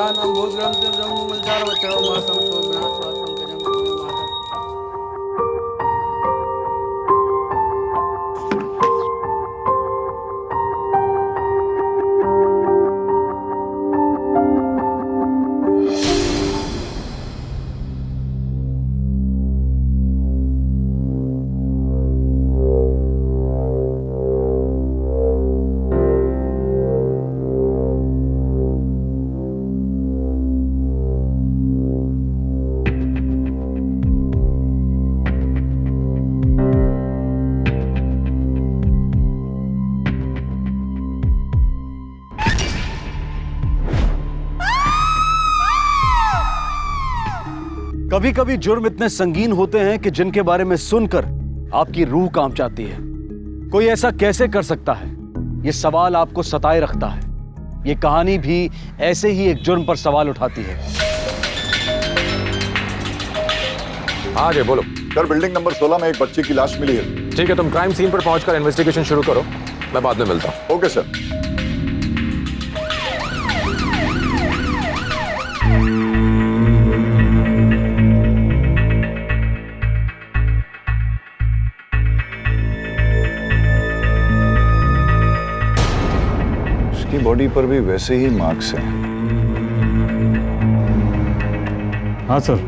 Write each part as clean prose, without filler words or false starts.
गजाननं भूतग्रहं त्रिजं मंगलचारवच्छरं मासं शोभनाथं पंकजं माता। कभी कभी जुर्म इतने संगीन होते हैं कि जिनके बारे में सुनकर आपकी रूह कांप जाती है। कोई ऐसा कैसे कर सकता है? ये सवाल आपको सताए रखता है। ये कहानी भी ऐसे ही एक जुर्म पर सवाल उठाती है। हाँ जी बोलो। सर, बिल्डिंग नंबर 16 में एक बच्चे की लाश मिली है। ठीक है, तुम क्राइम सीन पर पहुंचकर इन्वेस्टिगेशन शुरू करो, मैं बाद में मिलता हूँ। Okay sir. उसकी बॉडी पर भी वैसे ही मार्क्स हैं। हाँ सर,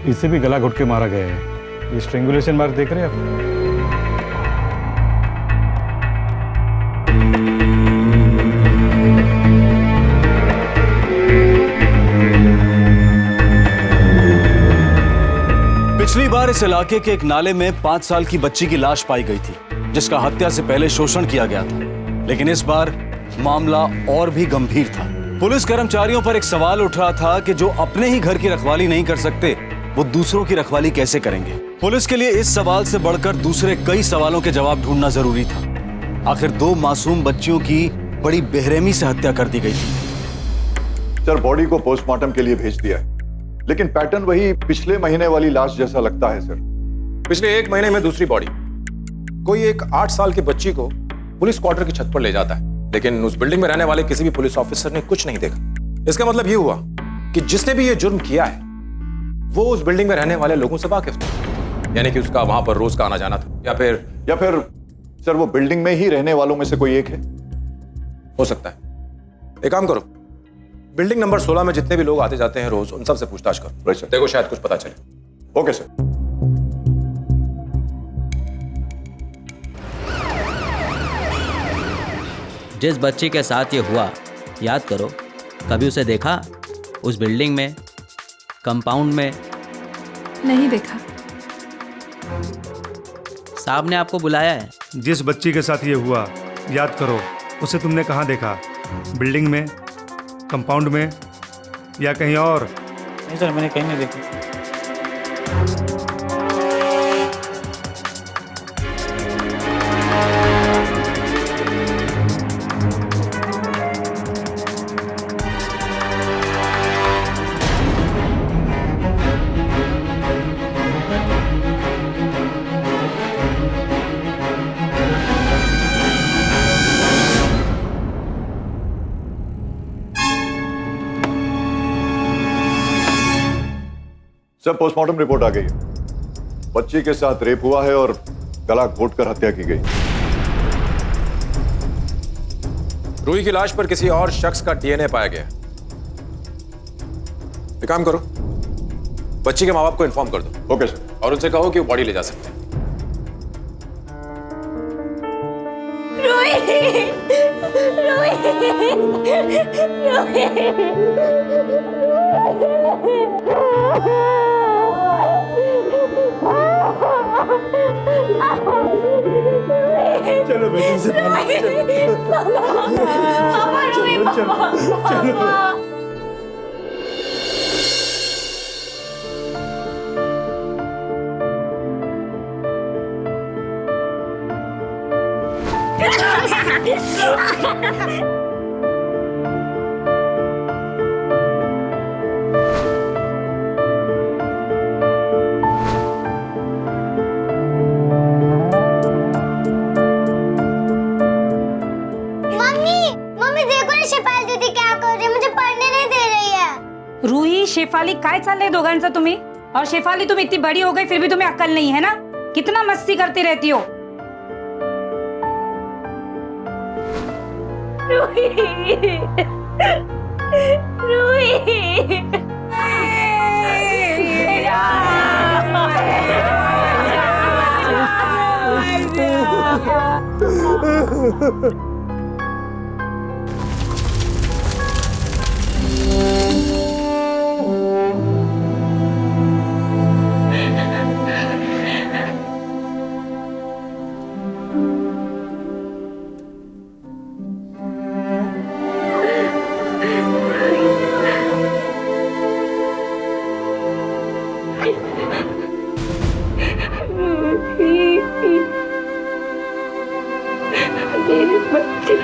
इसे भी गला घुट के मारा गया है। ये स्ट्रेंगुलेशन मार्क देख रहे हैं आप? पिछली बार इस इलाके के एक नाले में 5 साल की बच्ची की लाश पाई गई थी, जिसका हत्या से पहले शोषण किया गया था। लेकिन इस बार मामला और भी गंभीर था। पुलिस कर्मचारियों पर एक सवाल उठ रहा था कि जो अपने ही घर की रखवाली नहीं कर सकते, वो दूसरों की रखवाली कैसे करेंगे। पुलिस के लिए इस सवाल से बढ़कर दूसरे कई सवालों के जवाब ढूंढना जरूरी था। आखिर 2 मासूम बच्चियों की बड़ी बेरहमी से हत्या कर दी गई थी। सर, बॉडी को पोस्टमार्टम के लिए भेज दिया है, लेकिन पैटर्न वही पिछले महीने वाली लाश जैसा लगता है सर। पिछले 1 महीने में दूसरी बॉडी। कोई एक 8 साल की बच्ची को पुलिस क्वार्टर की छत पर ले जाता है, लेकिन उस बिल्डिंग में रहने वाले किसी भी पुलिस ऑफिसर ने कुछ नहीं देखा। इसका मतलब ये हुआ कि जिसने भी ये जुर्म किया है वो उस बिल्डिंग में रहने वाले लोगों से वाकिफ था, यानी कि उसका वहां पर रोज का आना जाना था। या फिर सर, वो बिल्डिंग में ही रहने वालों में से कोई एक है। हो सकता है। एक काम करो, बिल्डिंग नंबर 16 में जितने भी लोग आते जाते हैं रोज, उन सब से पूछताछ करो। Right sir. देखो शायद कुछ पता चले। Okay sir. जिस बच्ची के साथ ये हुआ, याद करो, कभी उसे देखा उस बिल्डिंग में, कंपाउंड में? नहीं देखा। साहब ने आपको बुलाया है। जिस बच्ची के साथ ये हुआ, याद करो, उसे तुमने कहाँ देखा? बिल्डिंग में, कंपाउंड में या कहीं और? नहीं सर, मैंने कहीं नहीं देखी। सर, पोस्टमार्टम रिपोर्ट आ गई है। बच्ची के साथ रेप हुआ है और गला घोटकर हत्या की गई। रूही की लाश पर किसी और शख्स का डीएनए पाया गया। एक काम करो, बच्ची के माँ बाप को इन्फॉर्म कर दो। Okay sir. और उनसे कहो कि वो बॉडी ले जा सकते हैं। चलो बेटी से चलो। मम्मी देखो ना, शिफाल दीदी क्या कर रही है, मुझे पढ़ने नहीं दे रूही शेफाली काय चाललंय दोघांचं तुम्ही? और शेफाली तुम इतनी बड़ी हो गई फिर भी तुम्हें अक्ल नहीं है ना? कितना मस्ती करती रहती हो। रूही, रूही। मेरे बच्चे।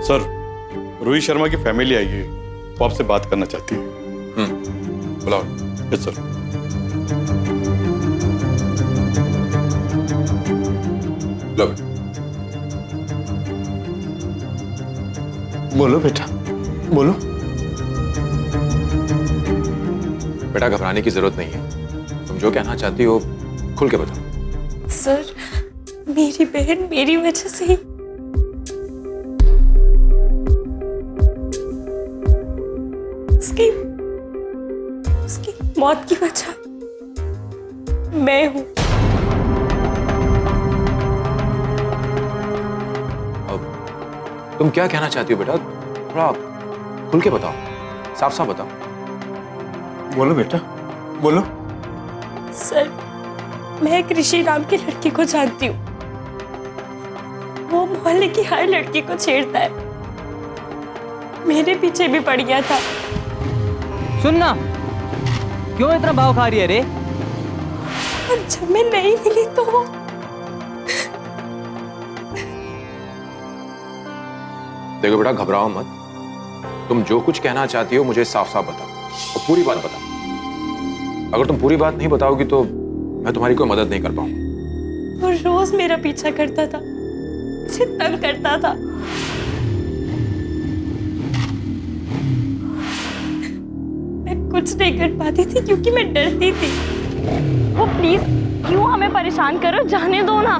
सर, रोहित शर्मा की फैमिली आई है, वो आपसे बात करना चाहती है। बुलाओ। Yes sir. लो बोलो बेटा, बोलो। बेटा घबराने की जरूरत नहीं है, तुम जो कहना चाहती हो खुल के बताओ। सर, मेरी बहन मेरी वजह से ही उसकी मौत की वजह मैं हूं। अब तुम क्या कहना चाहती हो बेटा? थोड़ा खुल के बताओ, साफ साफ बताओ। बोलो बेटा, बोलो। सर, मैं एक ऋषि नाम की लड़की को जानती हूँ। वो मोहल्ले की हर लड़की को छेड़ता है। मेरे पीछे भी पड़ गया था। सुनना, क्यों इतना भाव खा रही है रे? और जब मैं नहीं मिली तो देखो बेटा, घबराओ मत। तुम जो कुछ कहना चाहती हो मुझे साफ साफ बताओ और पूरी बात बताओ। अगर तुम पूरी बात नहीं बताओगी तो मैं तुम्हारी कोई मदद नहीं कर पाऊंगा। वो रोज मेरा पीछा करता था, मुझे तंग करता था। मैं कुछ नहीं कर पाती थी क्योंकि मैं डरती थी। वो प्लीज क्यों हमें परेशान करो, जाने दो ना।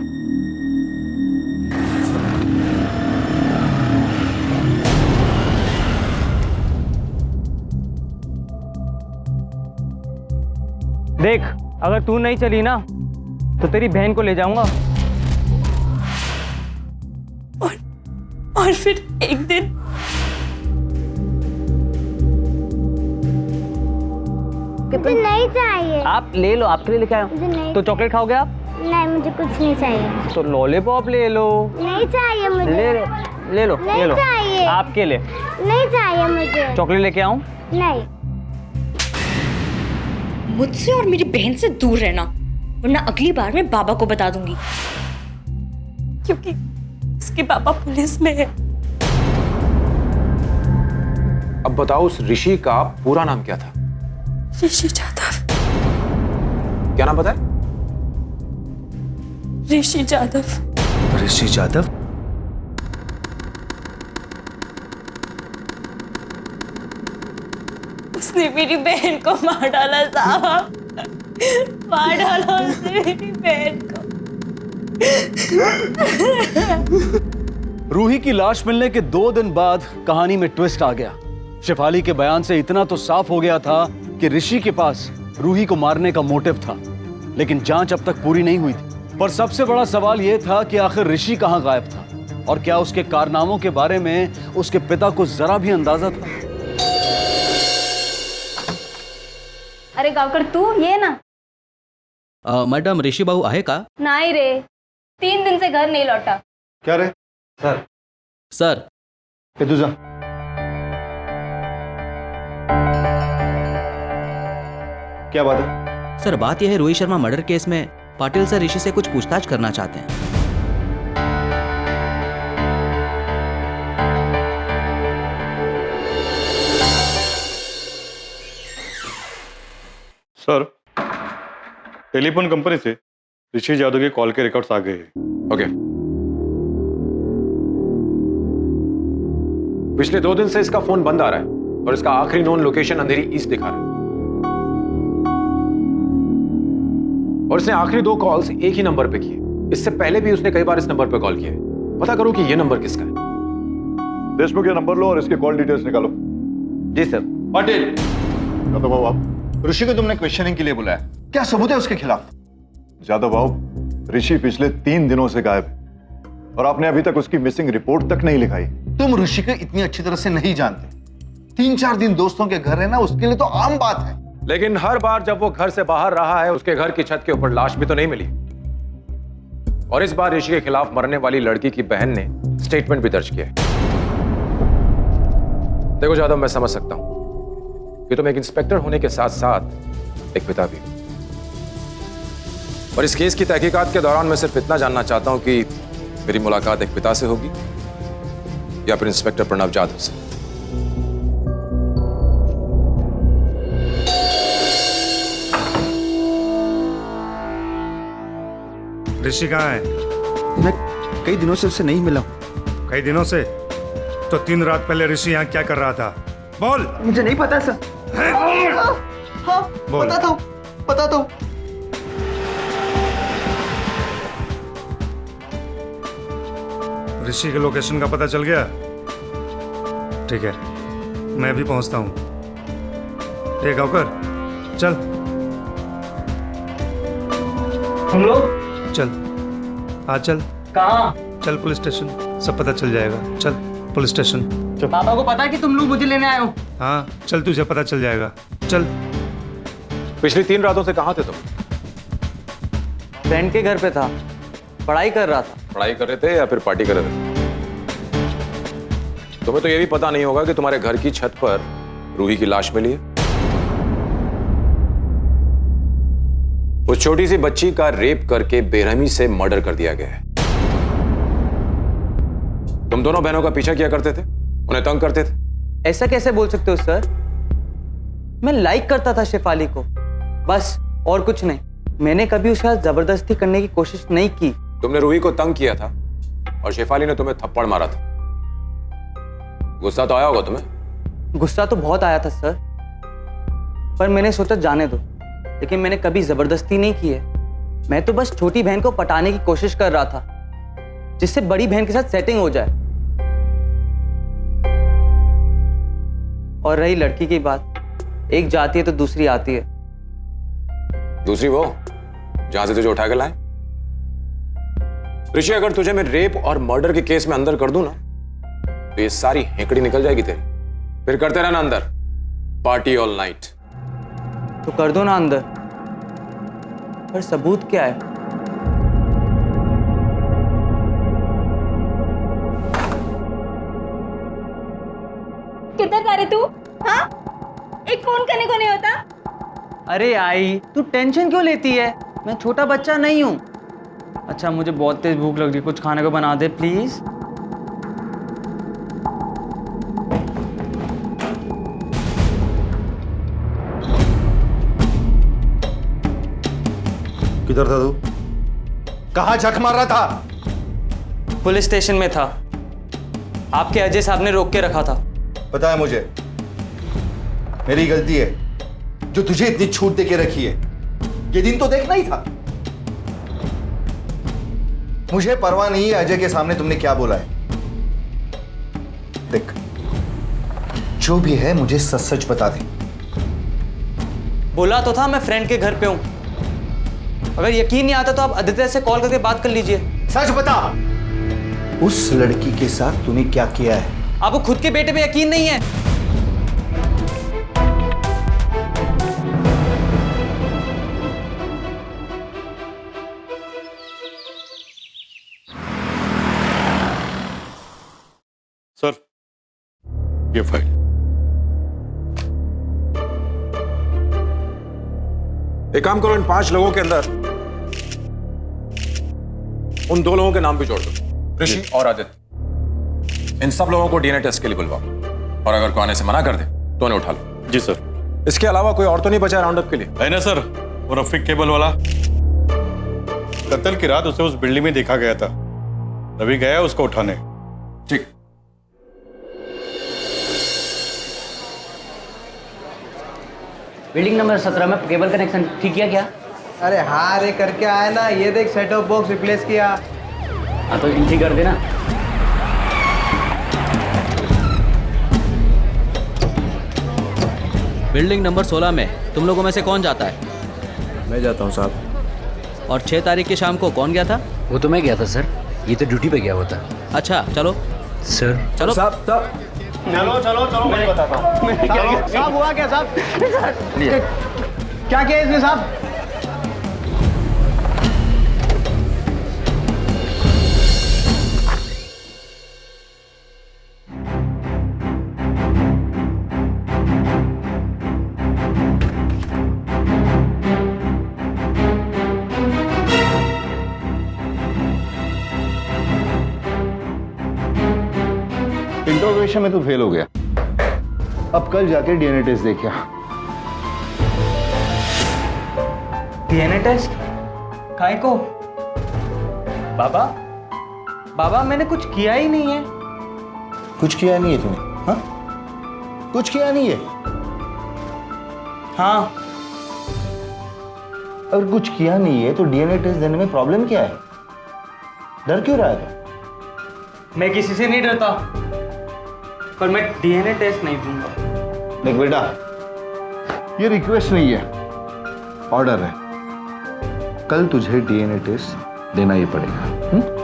देख, अगर तू नहीं चली ना तो तेरी बहन को ले जाऊंगा। और फिर एक दिन मुझे नहीं चाहिए। आप ले लो, आपके लिए लेके आया मुझे नहीं। हूं। तो चॉकलेट खाओगे आप? नहीं, मुझे कुछ नहीं चाहिए। तो लॉलीपॉप ले लो। नहीं चाहिए मुझे। ले लो, नहीं ले लो। चाहिए। आपके लिए नहीं चाहिए मुझे। चॉकलेट लेके आऊं? नहीं। मुझसे और मेरी बहन से दूर रहना, वरना अगली बार मैं बाबा को बता दूंगी। क्योंकि उसके पापा पुलिस में है। अब बताओ, उस ऋषि का पूरा नाम क्या था? ऋषि जाधव। क्या नाम बताया? ऋषि जाधव। ऋषि जाधव? उसने मेरी बहन को मार डाला साहब, मार डाला उसने मेरी बहन को। रूही की लाश मिलने के 2 दिन बाद कहानी में ट्विस्ट आ गया। शेफाली के बयान से इतना तो साफ हो गया था कि ऋषि के पास रूही को मारने का मोटिव था, लेकिन जांच अब तक पूरी नहीं हुई थी। पर सबसे बड़ा सवाल यह था कि आखिर ऋषि कहां गायब था और क्या उसके कारनामों के बारे में उसके पिता को जरा भी अंदाजा था? अरे गावकर, तू ये ना। मैडम, ऋषि बाबू आहे का? नहीं रे, 3 दिन से घर नहीं लौटा। क्या रे? सर, ये तू जा। क्या बात है? सर बात यह है, रोहित शर्मा मर्डर केस में पाटिल सर ऋषि से कुछ पूछताछ करना चाहते हैं। सर, टेलीफोन कंपनी से ऋषि यादव के कॉल के रिकॉर्ड्स आ गए हैं। ओके। पिछले 2 दिन से इसका फोन बंद आ रहा है और इसका आखिरी नोन लोकेशन अंधेरी ईस्ट दिखा रहा है। और इसने आखिरी 2 कॉल्स एक ही नंबर पे किए। इससे पहले भी उसने कई बार इस नंबर पे कॉल किया है। पता करो कि ये नंबर किसका है। देशमुख, ये नंबर लो और इसके कॉल डिटेल्स निकालो। जी सर। पाटिल, यादव बाबू, आप ऋषि को तुमने क्वेश्चनिंग के लिए बुलाया, क्या सबूत है उसके खिलाफ? यादव बाबू, ऋषि पिछले 3 दिनों से गायब है और आपने अभी तक उसकी मिसिंग रिपोर्ट तक नहीं लिखाई। तुम ऋषि को इतनी अच्छी तरह से नहीं जानते। 3-4 दिन दोस्तों के घर रहना उसके लिए तो आम बात है। लेकिन हर बार जब वो घर से बाहर रहा है, उसके घर की छत के ऊपर लाश भी तो नहीं मिली। और इस बार ऋषि के खिलाफ मरने वाली लड़की की बहन ने स्टेटमेंट भी दर्ज किया है। देखो जादव, मैं समझ सकता हूं कि तुम एक इंस्पेक्टर होने के साथ साथ एक पिता भी हो। और इस केस की तहकीकात के दौरान मैं सिर्फ इतना जानना चाहता हूं कि मेरी मुलाकात एक पिता से होगी या फिर इंस्पेक्टर प्रणव जाधव से। ऋषि कहाँ है? मैं कई दिनों से उससे नहीं मिला हूं। कई दिनों से? तो 3 रात पहले ऋषि यहाँ क्या कर रहा था? बोल। मुझे नहीं पता सर। हाँ, बोल। बताता हूं। ऋषि के लोकेशन का पता चल गया? ठीक है, मैं भी पहुंचता हूं। ए गावकर, चल। हम लोग चल, आ चल। कहाँ? चल पुलिस स्टेशन, सब पता चल जाएगा। चल पुलिस स्टेशन। पापा को पता है कि तुम लोग मुझे लेने आए हो? हाँ चल, तुझे पता चल जाएगा। चल। पिछली 3 रातों से कहां थे तुम? फ्रेंड के घर पे था, पढ़ाई कर रहा था। पढ़ाई कर रहे थे या फिर पार्टी कर रहे थे? तुम्हें तो यह भी पता नहीं होगा कि तुम्हारे घर की छत पर रूही की लाश मिली है। उस छोटी सी बच्ची का रेप करके बेरहमी से मर्डर कर दिया गया है। तुम दोनों बहनों का पीछा किया करते थे, उन्हें तंग करते थे। ऐसा कैसे बोल सकते हो सर? मैं लाइक करता था शेफाली को, बस, और कुछ नहीं। मैंने कभी उसके साथ जबरदस्ती करने की कोशिश नहीं की। तुमने रूही को तंग किया था और शेफाली ने तुम्हें थप्पड़ मारा था। गुस्सा तो आया होगा तुम्हें? गुस्सा तो बहुत आया था सर, पर मैंने सोचा जाने दो। लेकिन मैंने कभी जबरदस्ती नहीं की है। मैं तो बस छोटी बहन को पटाने की कोशिश कर रहा था, जिससे बड़ी बहन के साथ सेटिंग हो जाए। और रही लड़की की बात, एक जाती है तो दूसरी आती है। दूसरी वो जहां से तुझे उठा के लाए? ऋषि, अगर तुझे मैं रेप और मर्डर के केस में अंदर कर दूं ना, तो ये सारी हेकड़ी निकल जाएगी तेरी। फिर करते रहना अंदर पार्टी ऑल नाइट। तो कर दो ना अंदर, पर सबूत क्या है? किधर जा रहे तू? हाँ, एक फोन करने को नहीं होता? अरे आई, तू टेंशन क्यों लेती है? मैं छोटा बच्चा नहीं हूं। अच्छा, मुझे बहुत तेज भूख लग रही है, कुछ खाने को बना दे प्लीज। किधर था तू? कहाँ झक मार रहा था? पुलिस स्टेशन में था। आपके अजय साहब ने रोक के रखा था। पता है मुझे, मेरी गलती है जो तुझे इतनी छूट दे के रखी है। ये दिन तो देखना ही था। मुझे परवाह नहीं है अजय के सामने तुमने क्या बोला है। देख, जो भी है मुझे सच सच बता दे। बोला तो था मैं फ्रेंड के घर पे हूं। अगर यकीन नहीं आता तो आप आदित्य से कॉल करके बात कर लीजिए। सच बता, उस लड़की के साथ तूने क्या किया है? आपको खुद के बेटे पे यकीन नहीं है? सर, ये फाइल। एक काम करो, इन 5 लोगों के अंदर उन 2 लोगों के नाम भी जोड़ दो, ऋषि और आदित्य। इन सब लोगों को डीएनए टेस्ट के लिए बुलवाओ, और अगर कोई आने से मना कर दे तो उन्हें उठा लो। जी सर। इसके अलावा कोई और तो नहीं बचा राउंड अप के लिए? है ना सर, वो रफीक केबल वाला। कत्ल की रात उसे उस बिल्डिंग में देखा गया था। रवि गया उसको उठाने। ठीक। बिल्डिंग नंबर 17 में केबल कनेक्शन ठीक किया क्या? अरे हाँ रे, करके आया ना। ये देख, सेट ऑफ बॉक्स रिप्लेस किया। हाँ तो इनकी कर देना। बिल्डिंग नंबर 16 में तुम लोगों में से कौन जाता है? मैं जाता हूँ साहब। और 6 तारीख की शाम को कौन गया था? वो तो मैं गया था सर, ये तो ड्यूटी पे गया हुआ था। अच्छा चलो सर। चलो साहब चलो मैं बताता हूँ। साहब हुआ क्या साहब? क्या किया इसने साहब? इंट्रोगेशन में तो फेल हो गया, अब कल जाके डीएनए टेस्ट देखिए। DNA test? काय को? बाबा मैंने कुछ किया ही नहीं है। कुछ किया नहीं है तूने? हाँ, कुछ किया नहीं है? हाँ। अगर कुछ किया नहीं है तो डीएनए टेस्ट देने में प्रॉब्लम क्या है? डर क्यों रहा है तू? मैं किसी से नहीं डरता, पर मैं डीएनए टेस्ट नहीं दूंगा। देख बेटा, ये रिक्वेस्ट नहीं है, ऑर्डर है। कल तुझे डीएनए टेस्ट देना ही पड़ेगा।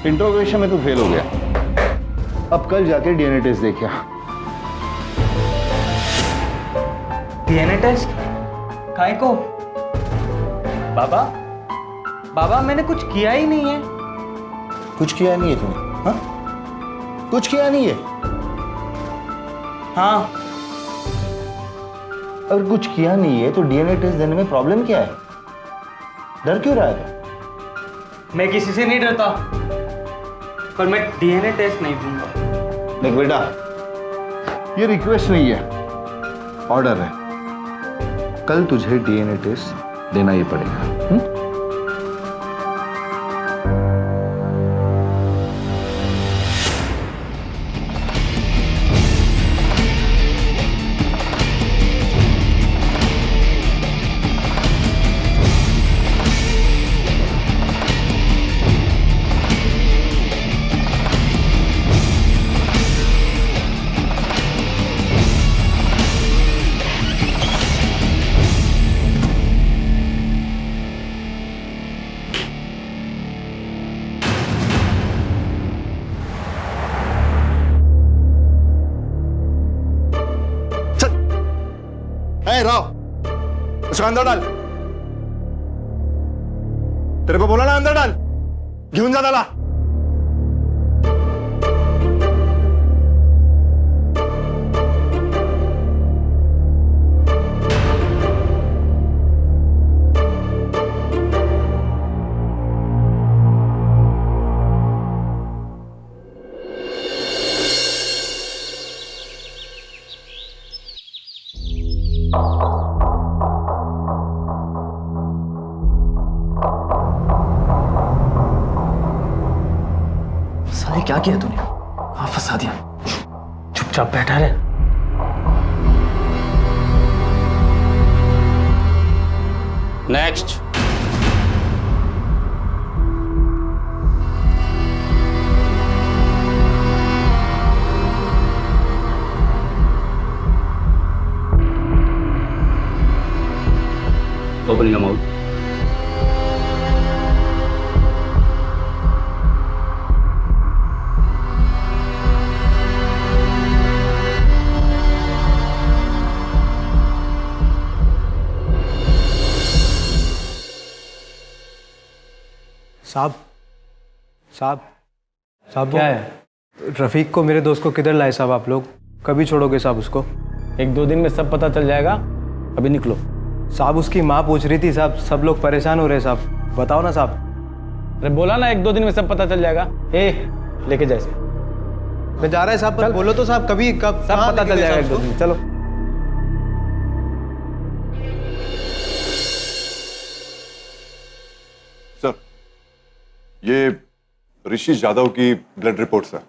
इंट्रोगेशन में तो फेल हो गया, अब कल जाके डीएनए टेस्ट देखिए। DNA test? काय को? बाबा मैंने कुछ किया ही नहीं है। कुछ किया नहीं है तूने? हाँ, कुछ किया नहीं है? हाँ। अगर कुछ किया नहीं है तो डीएनए टेस्ट देने में प्रॉब्लम क्या है? डर क्यों रहा है तू? मैं किसी से नहीं डरता, पर मैं डीएनए टेस्ट नहीं दूंगा। देख बेटा, ये रिक्वेस्ट नहीं है, ऑर्डर है। कल तुझे डीएनए टेस्ट देना ही पड़ेगा। राव, उसको अंदर डाल। तेरे को बोला ना अंदर डाल, घेऊन जा त्याला। साले क्या किया तूने? हाँ, फंसा दिया। चुपचाप बैठा रहे। नेक्स्ट। Open your mouth. साहब साहब क्या है? रफीक को, मेरे दोस्त को किधर लाए साहब आप लोग? कभी छोड़ोगे साहब उसको? 1-2 दिन में सब पता चल जाएगा, अभी निकलो। साहब उसकी माँ पूछ रही थी साहब, सब लोग परेशान हो रहे हैं साहब, बताओ ना साहब। अरे बोला ना 1-2 दिन में सब पता चल जाएगा। लेके जाए मैं जा रहा है साहब, बोलो तो साहब कभी कब सब पता चल जाएगा 1-2 दिन में। चलो। सर, ये ऋषि यादव की ब्लड रिपोर्ट्स है।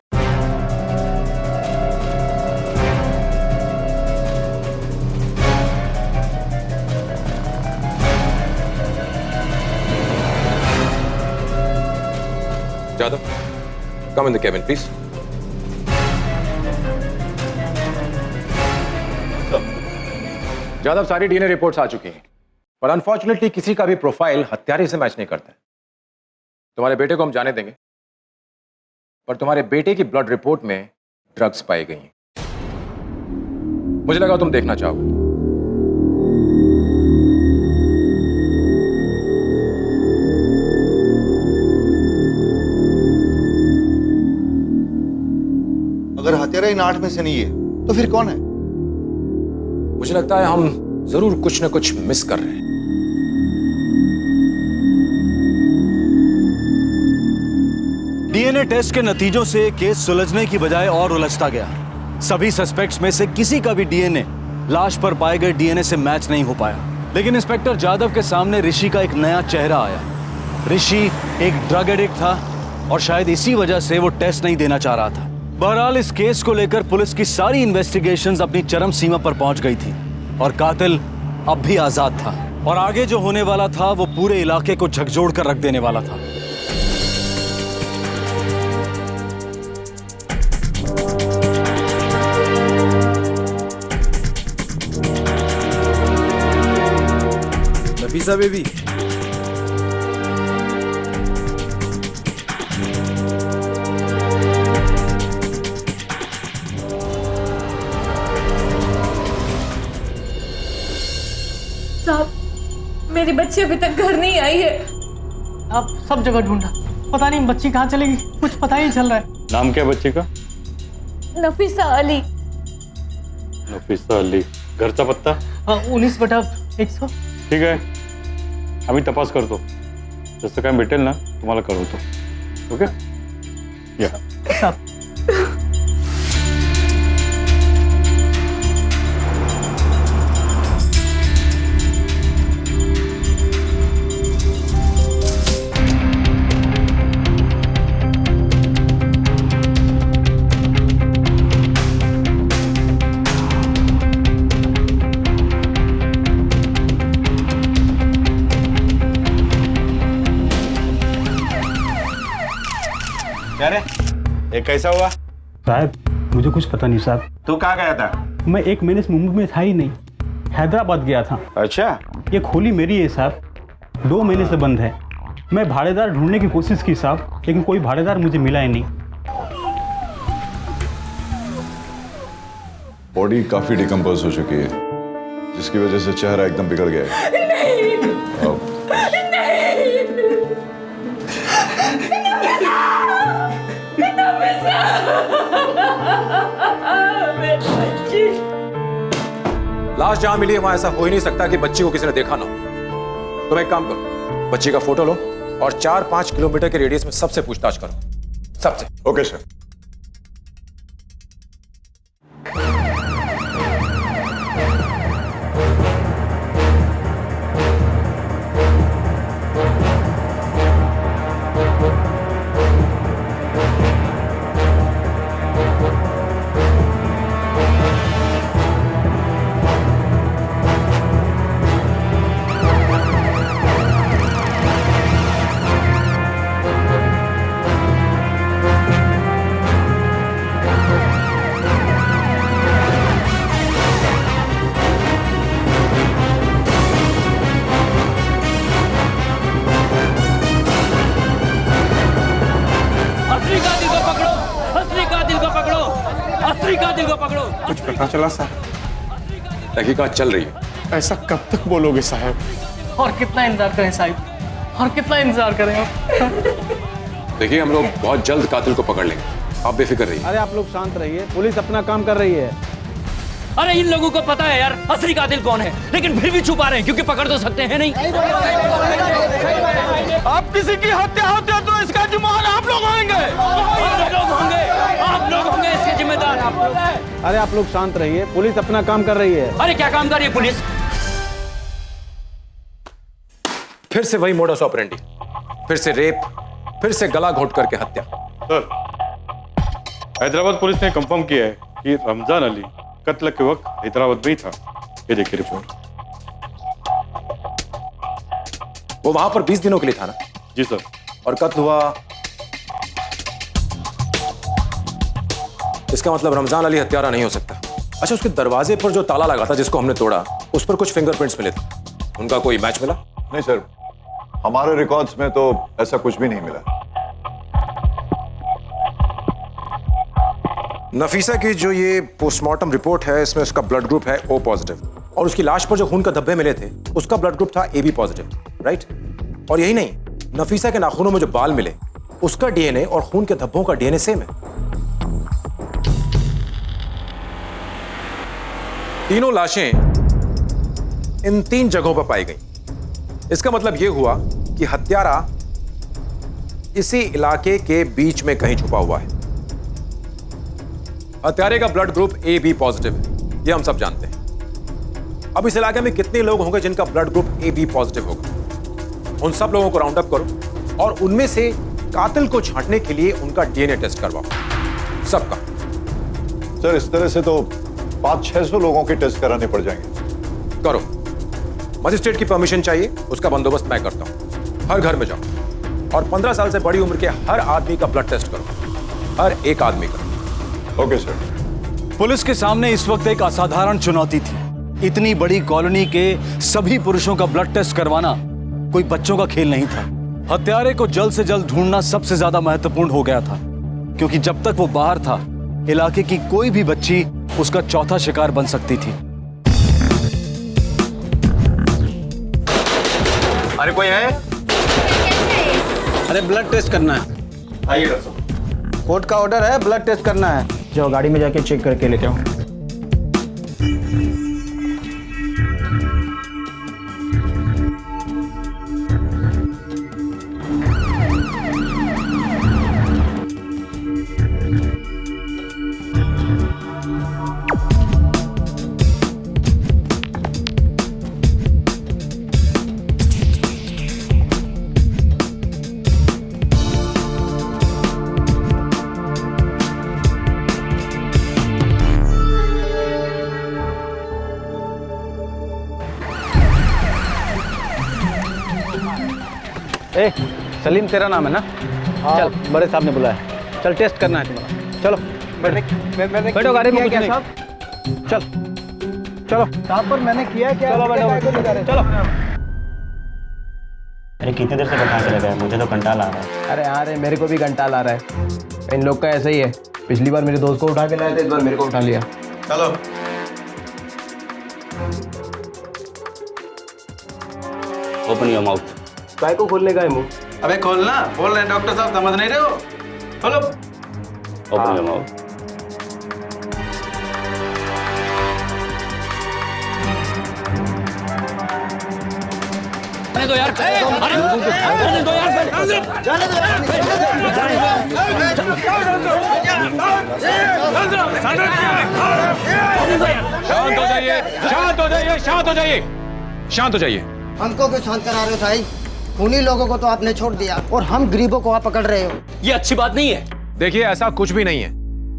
Yadav, come in the cabin, please. Yadav, सारी डीएनए रिपोर्ट्स आ चुकी हैं, पर अनफॉर्चुनेटली किसी का भी प्रोफाइल हत्यारे से मैच नहीं करता है। तुम्हारे बेटे को हम जाने देंगे, पर तुम्हारे बेटे की ब्लड रिपोर्ट में ड्रग्स पाई गई हैं। मुझे लगा तुम देखना चाहोगे। अगर हत्यारा इन 8 में से नहीं है तो फिर कौन है? मुझे लगता है हम जरूर कुछ न कुछ मिस कर रहे हैं। डीएनए टेस्ट के नतीजों से केस सुलझने की बजाय और उलझता गया। सभी सस्पेक्ट्स में से किसी का भी डीएनए लाश पर पाए गए डीएनए से मैच नहीं हो पाया। लेकिन इंस्पेक्टर यादव के सामने ऋषि का एक नया चेहरा आया। ऋषि एक ड्रग एडिक्ट था और शायद इसी वजह से वो टेस्ट नहीं देना चाह रहा था। बहरहाल इस केस को लेकर पुलिस की सारी इन्वेस्टिगेशंस अपनी चरम सीमा पर पहुंच गई थी और कातिल अब भी आजाद था और आगे जो होने वाला था वो पूरे इलाके को झकझोर कर रख देने वाला था। नफीसा बेबी, साहब, मेरी बच्ची अभी तक घर नहीं आई है। आप सब जगह ढूंढा, पता नहीं बच्ची कहाँ चलेगी, कुछ पता ही नहीं चल रहा है। नाम क्या है बच्ची का? नफीसा अली। नफीसा अली। घरचा पत्ता? 19/100। ठीक आहे, आम्ही तपास करतो, जसं काय भेटेल ना तुम्हाला कळवतो. ओके, या. साहब, क्या रे, ये कैसा हुआ? साहब मुझे कुछ पता नहीं साहब। तू कहाँ गया था? मैं 1 महीने से मुंबई में था ही नहीं, हैदराबाद गया था। अच्छा, ये खोली मेरी है साहब, 2 महीने से बंद है। मैं भाड़ेदार ढूंढने की कोशिश की साहब, लेकिन कोई भाड़ेदार मुझे मिला ही नहीं। बॉडी काफी डिकम्पोज हो चुकी है, जिसकी वजह से चेहरा एकदम बिगड़ गया है। लाश जहां मिली है वहां ऐसा हो ही नहीं सकता कि बच्ची को किसी ने देखा ना हो। तुम एक काम करो, बच्ची का फोटो लो और 4-5 किलोमीटर के रेडियस में सबसे पूछताछ करो, सबसे। Okay sir. कुछ पता चला साहब? तहकीकात चल रही है। ऐसा कब तक बोलोगे साहब? और कितना इंतजार करें साहब, और कितना इंतजार करें? देखिए हम लोग बहुत जल्द कातिल को पकड़ लेंगे, आप बेफिक्र रहिए। अरे आप लोग शांत रहिए, पुलिस अपना काम कर रही है। अरे इन लोगों को पता है यार असली कातिल कौन है, लेकिन फिर भी छुपा रहे हैं क्योंकि पकड़ तो सकते हैं नहीं। आप किसी की हत्या होते हैं तो इसका जिम्मेदार आप लोग होंगे। आप लोग होंगे इसके जिम्मेदार। अरे आप लोग शांत रहिए, पुलिस अपना काम कर रही है। अरे क्या काम कर रही है पुलिस? फिर से वही मोडस ऑपरेंडी, फिर से रेप, फिर से गला घोट करके हत्या। सर, हैदराबाद पुलिस ने कंफर्म किया है कि रमजान अली कत्ल के वक्त हैदराबाद में ही था। ये देखिए रिपोर्ट। वो वहां पर 20 दिनों के लिए था ना? जी सर। और कत्ल हुआ, इसका मतलब रमजान अली हत्यारा नहीं हो सकता। अच्छा, उसके दरवाजे पर जो ताला लगा था जिसको हमने तोड़ा, उस पर कुछ फिंगरप्रिंट्स मिले थे, उनका कोई मैच मिला? नहीं सर, हमारे रिकॉर्ड्स में तो ऐसा कुछ भी नहीं मिला। नफीसा की जो ये पोस्टमार्टम रिपोर्ट है, इसमें उसका ब्लड ग्रुप है O पॉजिटिव, और उसकी लाश पर जो खून का धब्बे मिले थे उसका ब्लड ग्रुप था AB पॉजिटिव, राइट? और यही नहीं, नफीसा के नाखूनों में जो बाल मिले उसका DNA और खून के धब्बों का DNA सेम है। तीनों लाशें इन 3 जगहों पर पाई गई। इसका मतलब यह हुआ कि हत्यारा इसी इलाके के बीच में कहीं छुपा हुआ है। हत्यारे का ब्लड ग्रुप AB पॉजिटिव है, यह हम सब जानते हैं। अब इस इलाके में कितने लोग होंगे जिनका ब्लड ग्रुप AB पॉजिटिव होगा? उन सब लोगों को राउंड अप करो और उनमें से कातिल को छांटने के लिए उनका DNA टेस्ट करवाओ, सबका। सर, इस तरह से तो 500-600 लोगों के टेस्ट कराने पड़ जाएंगे। करो, मजिस्ट्रेट की परमिशन चाहिए, उसका बंदोबस्त मैं करता हूं। हर घर में जाओ और 15 साल से बड़ी उम्र के हर आदमी का ब्लड टेस्ट करो, हर एक आदमी का। Okay sir. पुलिस के सामने इस वक्त एक असाधारण चुनौती थी। इतनी बड़ी कॉलोनी के सभी पुरुषों का ब्लड टेस्ट करवाना कोई बच्चों का खेल नहीं था। हत्यारे को जल्द से जल्द ढूंढना सबसे ज्यादा महत्वपूर्ण हो गया था, क्योंकि जब तक वो बाहर था इलाके की कोई भी बच्ची उसका चौथा शिकार बन सकती थी। अरे कोई है? अरे ब्लड टेस्ट करना है। आइए डॉक्टर। कोर्ट का ऑर्डर है, ब्लड टेस्ट करना है। जाओ गाड़ी में जाके चेक करके लेके आओ। ए, सलीम तेरा नाम है ना? चल, बड़े साहब ने बुलाया। चल टेस्ट करना है तुम्हारा। चलो बैठो गाड़ी में। क्या साहब? चल चलो साहब, पर मैंने किया क्या? चलो बैठो, चलो। अरे कितनी देर से बैठा के लगा है, मुझे तो कंटाल आ रहा है। अरे हाँ रे, मेरे को भी कंटाल आ रहा है। इन लोग का ऐसा ही है, पिछली बार मेरे दोस्त को उठा के लाए थे, इस बार मेरे को उठा लिया। चलो। Open your mouth. काय को खोलने का है मुंह? अबे खोलना, बोल रहे डॉक्टर साहब, समझ नहीं रहे हो? खोलो। Open your mouth. जाने दो यार, जाने दो यार, जाने शांत हो जाइए, शांत हो जाइए, शांत हो जाइए, शांत हो जाइए। हमको क्यों शांत करा रहे हो साईं? खूनी लोगों को तो आपने छोड़ दिया और हम गरीबों को आप पकड़ रहे हो। ये अच्छी बात नहीं है। देखिए, ऐसा कुछ भी नहीं है,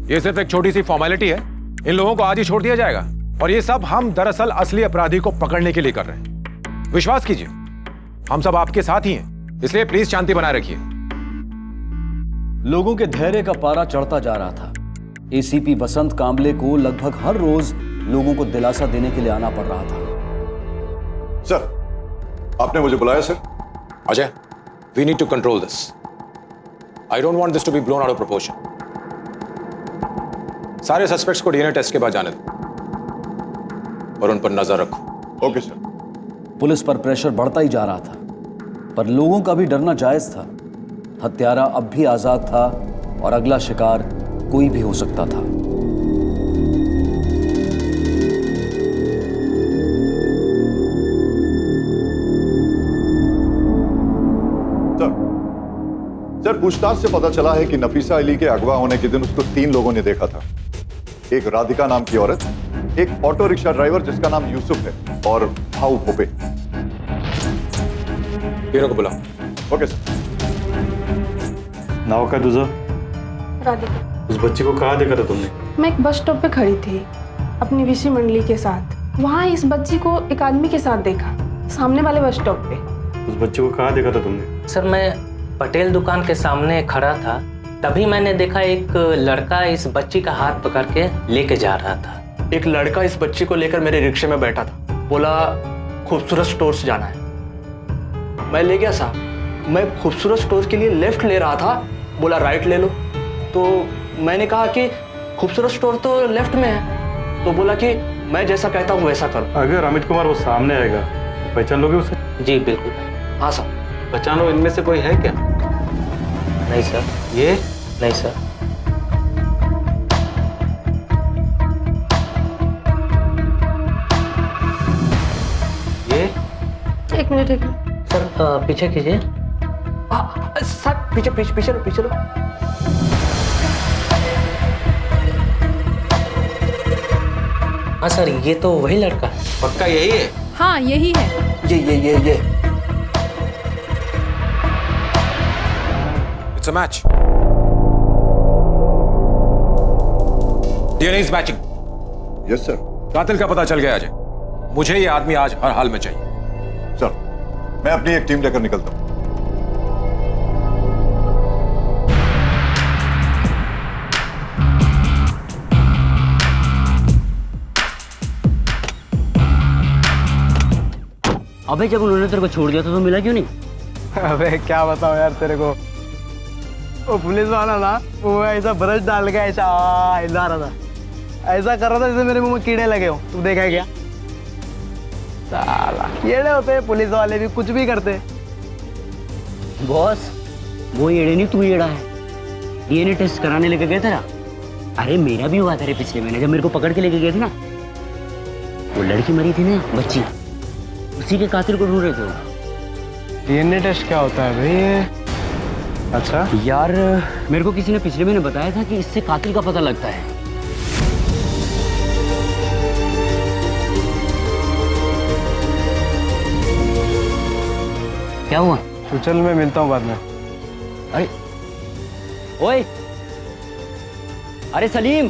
ये सिर्फ एक छोटी सी फॉर्मेलिटी है। इन लोगों को आज ही छोड़ दिया जाएगा, और ये सब हम दरअसल असली अपराधी को पकड़ने के लिए कर रहे हैं। विश्वास कीजिए, हम सब आपके साथ ही हैं, इसलिए प्लीज शांति बनाए रखिए। लोगों के धैर्य का पारा चढ़ता जा रहा था। एसीपी वसंत कांबले को लगभग हर रोज लोगों को दिलासा देने के लिए आना पड़ रहा था। सर, आपने मुझे बुलाया sir? Ajay, we need to control this. I don't want this to be blown out of proportion. सारे सस्पेक्ट्स को डीएनए टेस्ट के बाद जाने दो और उन पर नजर रखो। Okay sir. पुलिस पर प्रेशर बढ़ता ही जा रहा था, पर लोगों का भी डरना जायज था। हत्यारा अब भी आजाद था और अगला शिकार कोई भी हो सकता था। सर, पूछताछ से पता चला है कि नफीसा अली के अगवा होने के दिन उसको 3 लोगों ने देखा था। एक राधिका नाम की औरत, एक ऑटो रिक्शा ड्राइवर जिसका नाम यूसुफ है और भाऊ भोपे। तीनों को बुलाओ। Okay sir. नाव का तुझा? राधिका। उस बच्ची को कहाँ देखा था तुमने? मैं एक बस स्टॉप पे खड़ी थी अपनी विषय मंडली के साथ। वहाँ इस बच्ची को एक आदमी के साथ देखा, सामने वाले बस स्टॉप पे। उस बच्ची को कहाँ देखा था तुमने? सर, मैं पटेल दुकान के सामने खड़ा था, तभी मैंने देखा एक लड़का इस बच्ची का हाथ पकड़ के लेके जा रहा था। एक लड़का इस बच्ची को लेकर मेरे रिक्शे में बैठा था, बोला खूबसूरत स्टोर्स जाना है। मैं ले गया साहब। मैं खूबसूरत स्टोर्स के लिए लेफ्ट ले रहा था, बोला राइट ले लो। तो मैंने कहा कि खूबसूरत स्टोर तो लेफ्ट में है, तो बोला कि मैं जैसा कहता हूँ वैसा करो। अगर अमित कुमार वो सामने आएगा पहचान लोगे उसे? जी बिल्कुल। हाँ सर। पहचानो, इनमें से कोई है क्या? नहीं सर। ये? नहीं सर। ये? एक मिनट। सर पीछे कीजिए। सर पीछे पीछे पीछे लो, पीछे लो। हाँ सर, ये तो वही लड़का है। पक्का यही है? हाँ यही है। ये it's a match. DNA is matching. Yes sir. कातिल का पता चल गया अजय। मुझे ये आदमी आज हर हाल में चाहिए। सर, मैं अपनी एक टीम लेकर निकलता हूं। अबे जब उन्होंने तेरे को छोड़ दिया तो मिला क्यों नहीं? अबे क्या बताऊं यार तेरे को, वो पुलिस वाला ना, वो ऐसा ब्रश डाल के ऐसा हिला रहा था, ऐसा कर रहा था जैसे मेरे मुंह में कीड़े लगे हो। तू देखा है क्या? साला कीड़े होते हैं पुलिस वाले भी, कुछ भी करते। बॉस, वो एड़े नहीं तू एड़ा है। डीएनए टेस्ट कराने लेके गए थे ना? अरे मेरा भी हुआ था रे पिछले महीने, जब मेरे को पकड़ के लेके गए थे ना। वो लड़की मरी थी ना, बच्ची, उसी के कातिल को ढूंढ रहे थे वो। डीएनए टेस्ट क्या होता है भाई? अच्छा यार, मेरे को किसी ने पिछले महीने बताया था कि इससे कातिल का पता लगता है। क्या हुआ? तो चल मैं मिलता हूँ बाद में। अरे ओए, अरे सलीम,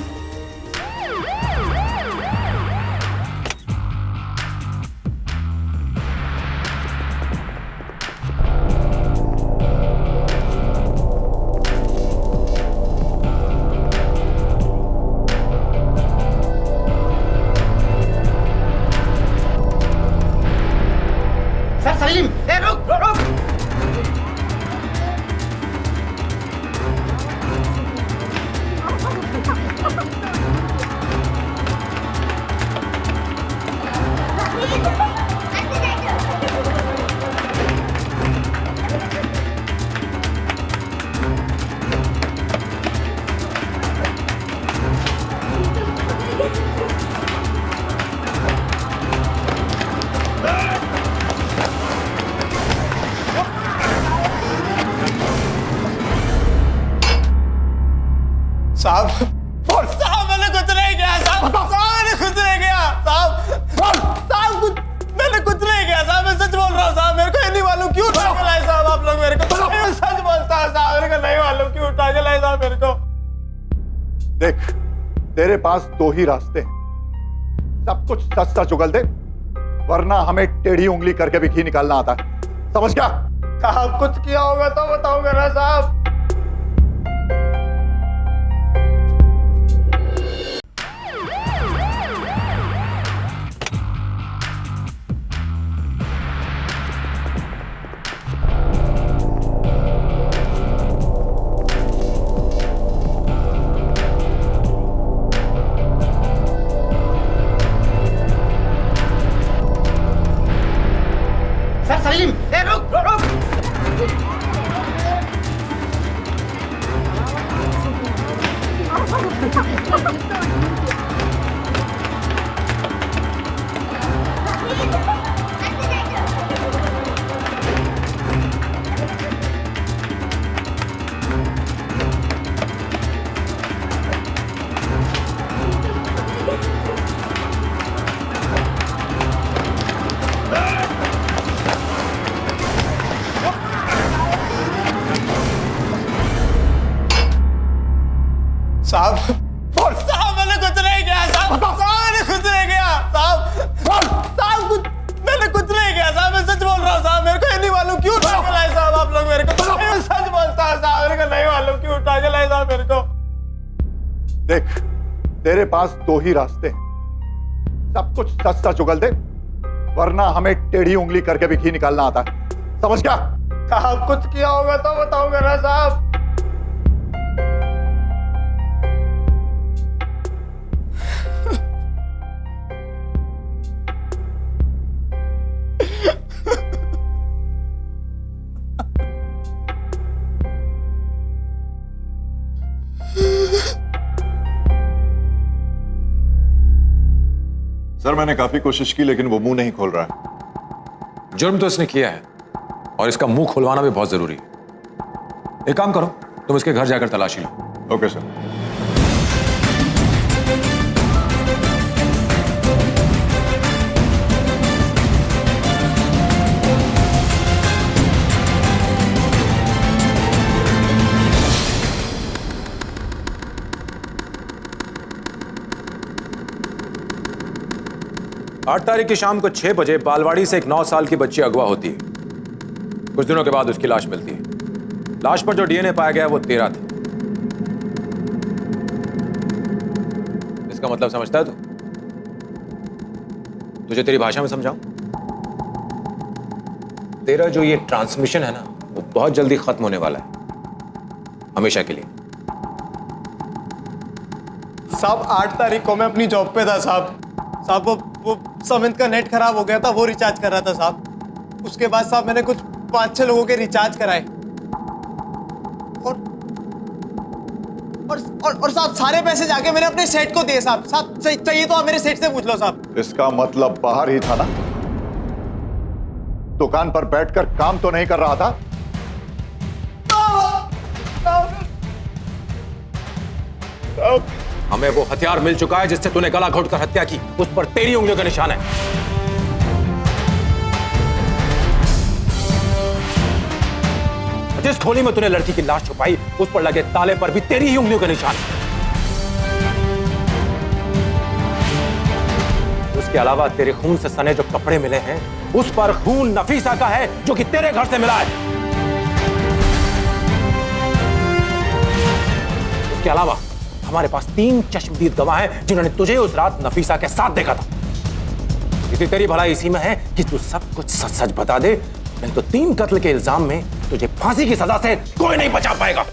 सलीम, रुक रुक। साहब मैंने कुछ नहीं किया साहब। मैंने कुछ नहीं किया साहब। मैंने कुछ नहीं किया साहब। मैं सच बोल रहा हूँ साहब। मेरे को ये नहीं मालूम क्यों उठा के लाए साहब आप लोग मेरे को। मैं सच बोलता है साहब, मेरे को नहीं मालूम क्यों उठा के लाए साहब मेरे को। देख, तेरे पास 2 ही रास्ते हैं। सब कुछ सच सच उगल दे, वरना हमें टेढ़ी उंगली करके भी घी निकालना आता है। समझ गया? साहब कुछ किया होगा तो बताऊंगा ना साहब। सलीम, रुक रुक। साहब साहब मैंने कुछ नहीं किया साहब मैंने कुछ नहीं किया साहब मैंने कुछ नहीं किया साहब मैं सच बोल रहा हूँ साहब मेरे को ये नहीं मालूम क्यों उठा के लाए साहब आप लोग मेरे को मैं सच बोलता है साहब मेरे को नहीं मालूम क्यों उठा के लाए साहब मेरे को। देख तेरे पास दो ही रास्ते हैं, सब कुछ सच सच उगल दे वरना हमें टेढ़ी उंगली करके भी घी निकालना आता है, समझ क्या? साहब कुछ किया होगा तो बताऊंगा ना साहब। सर मैंने काफी कोशिश की लेकिन वो मुंह नहीं खोल रहा है। जुर्म तो इसने किया है और इसका मुंह खुलवाना भी बहुत जरूरी है। एक काम करो, तुम इसके घर जाकर तलाशी लो। Okay sir. आठ तारीख की शाम को 6 बजे बालवाड़ी से एक 9 साल की बच्ची अगवा होती है। कुछ दिनों के बाद उसकी लाश मिलती है। लाश पर जो डीएनए पाया गया वो तेरा था। इसका मतलब समझता है तू? तुझे तेरी भाषा में समझाऊं? तेरा जो ये ट्रांसमिशन है ना वो बहुत जल्दी खत्म होने वाला है, हमेशा के लिए। साहब 8 तारीख को मैं अपनी जॉब पे था साहब वो समित का नेट खराब हो गया था, वो रिचार्ज कर रहा था साहब। उसके बाद साहब मैंने कुछ 5-6 लोगों के रिचार्ज कराए और साहब सारे पैसे जाके मैंने अपने सेठ को दिए साहब। चाहिए तो आप मेरे सेठ से पूछ लो साहब। इसका मतलब बाहर ही था ना, दुकान पर बैठकर काम तो नहीं कर रहा था? हमें वो हथियार मिल चुका है जिससे तूने गला घोटकर हत्या की, उस पर तेरी उंगलियों का निशान है। जिस खोली में तूने लड़की की लाश छुपाई उस पर लगे ताले पर भी तेरी ही उंगलियों का निशान है। उसके अलावा तेरे खून से सने जो कपड़े मिले हैं उस पर खून नफीसा का है जो कि तेरे घर से मिला है। उसके अलावा हमारे पास 3 चश्मदीद गवाह हैं जिन्होंने तुझे उस रात नफीसा के साथ देखा था। इसलिए तेरी भलाई इसी में है कि तू सब कुछ सच सच बता दे, नहीं तो 3 कत्ल के इल्जाम में तुझे फांसी की सजा से कोई नहीं बचा पाएगा।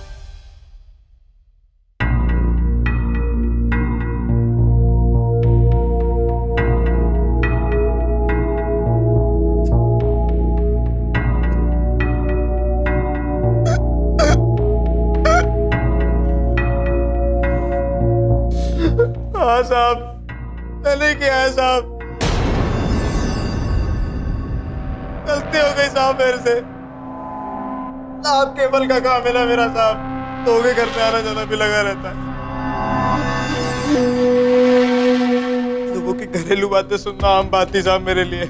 हाँ साहब मैंने किया है साहब, गलती हो गई साहब मेरे से। साहब केबल का काम है ना मेरा साहब, तो के घर पे आना जाना भी लगा रहता है। लोगों की घरेलू बातें सुनना आम बात थी साहब मेरे लिए।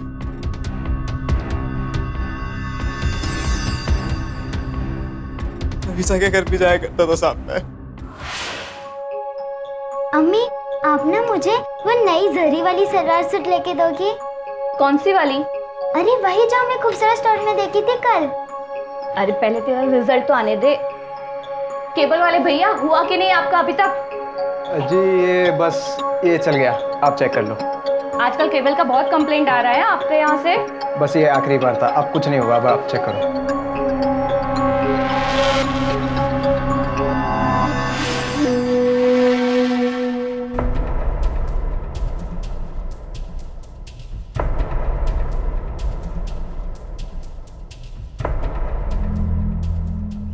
नफीसा के घर भी जाया करता था साहब मैं। अम्मी आप ना मुझे वो नई जरी वाली सलवार सूट लेके दोगी? कौन सी वाली? अरे वही जो हमने खूबसूरत स्टोर में देखी थी कल। अरे पहले तेरा रिजल्ट तो आने दे। केबल वाले भैया हुआ कि नहीं आपका अभी तक? जी ये बस ये चल गया, आप चेक कर लो। आजकल केबल का बहुत कंप्लेंट आ रहा है आपके यहाँ से। बस ये आखिरी बार था, अब कुछ नहीं होगा, अब आप चेक करो।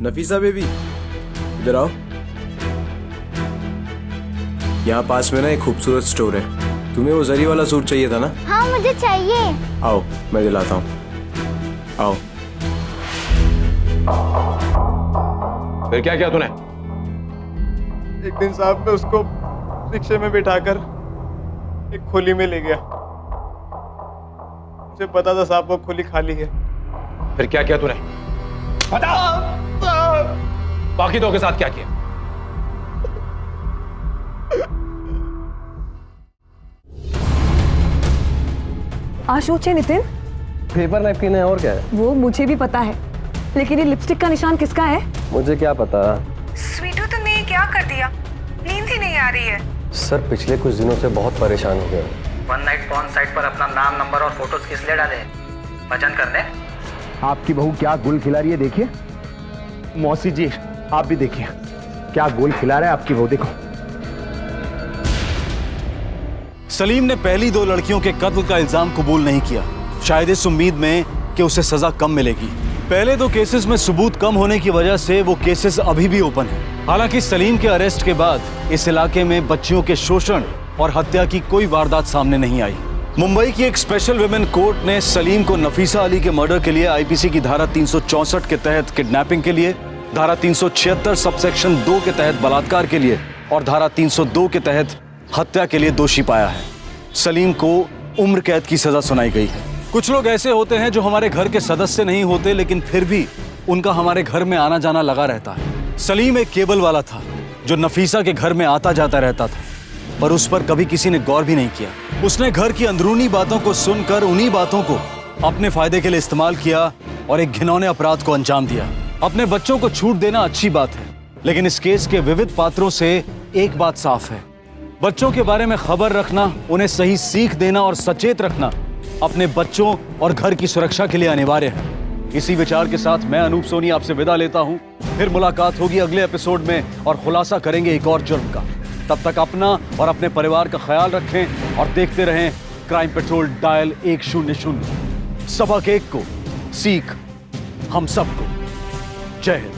नफीसा बेबी इधर आओ। यहाँ पास में ना एक खूबसूरत स्टोर है, तुम्हें वो जरी वाला सूट चाहिए था ना? हाँ मुझे चाहिए। आओ मैं दिलाता हूँ, आओ। फिर क्या किया तूने? एक दिन साहब मैं उसको रिक्शे में बिठाकर एक खोली में ले गया। मुझे पता था साहब वो खोली खाली है। फिर क्या किया तूने? बता। बाकी दो के साथ क्या किया? आशूचे नितिन, पेपर नैपकिन है और क्या है? वो मुझे भी पता है, लेकिन ये लिपस्टिक का निशान किसका है? मुझे क्या पता। स्वीटू तुमने ये क्या कर दिया? नींद ही नहीं आ रही है। सर पिछले कुछ दिनों से बहुत परेशान हो गया। वन नाइट पॉर्न साइट पर अपना नाम, नंबर और फोटोज किस लिए डाले? पहचान कर ले। आपकी बहू क्या गुल खिला रही है, देखिए। मौसी जी आप भी देखिए क्या गुल खिला रहा है आपकी बहू, देखो। सलीम ने पहली दो लड़कियों के कत्ल का इल्जाम कबूल नहीं किया, शायद इस उम्मीद में कि उसे सजा कम मिलेगी। पहले दो केसेस में सबूत कम होने की वजह से वो केसेस अभी भी ओपन हैं। हालांकि सलीम के अरेस्ट के बाद इस इलाके में बच्चियों के शोषण और हत्या की कोई वारदात सामने नहीं आई। मुंबई की एक स्पेशल विमेन कोर्ट ने सलीम को नफीसा अली के मर्डर के लिए आईपीसी की धारा 364 के तहत किडनैपिंग के लिए, धारा 376 सबसेक्शन 2 के तहत बलात्कार के लिए और धारा 302 के तहत हत्या के लिए दोषी पाया है। सलीम को उम्र कैद की सजा सुनाई गई है। कुछ लोग ऐसे होते हैं जो हमारे घर के सदस्य नहीं होते, लेकिन फिर भी उनका हमारे घर में आना जाना लगा रहता है। सलीम एक केबल वाला था जो नफीसा के घर में आता जाता रहता था, पर उस पर कभी किसी ने गौर भी नहीं किया। उसने घर की अंदरूनी बातों को सुनकर उन्हीं बातों को अपने फायदे के लिए इस्तेमाल किया और एक घिनौने अपराध को अंजाम दिया। अपने बच्चों को छूट देना अच्छी बात है, लेकिन इस केस के विविध पात्रों से एक बात साफ है, बच्चों के बारे में खबर रखना, उन्हें सही सीख देना और सचेत रखना अपने बच्चों और घर की सुरक्षा के लिए अनिवार्य है। इसी विचार के साथ मैं अनूप सोनी आपसे विदा लेता हूं। फिर मुलाकात होगी अगले एपिसोड में और खुलासा करेंगे एक और जुर्म का। तब तक अपना और अपने परिवार का ख्याल रखें और देखते रहें क्राइम पेट्रोल डायल 100। सबक एक को सीख हम सबको। जय हिंद।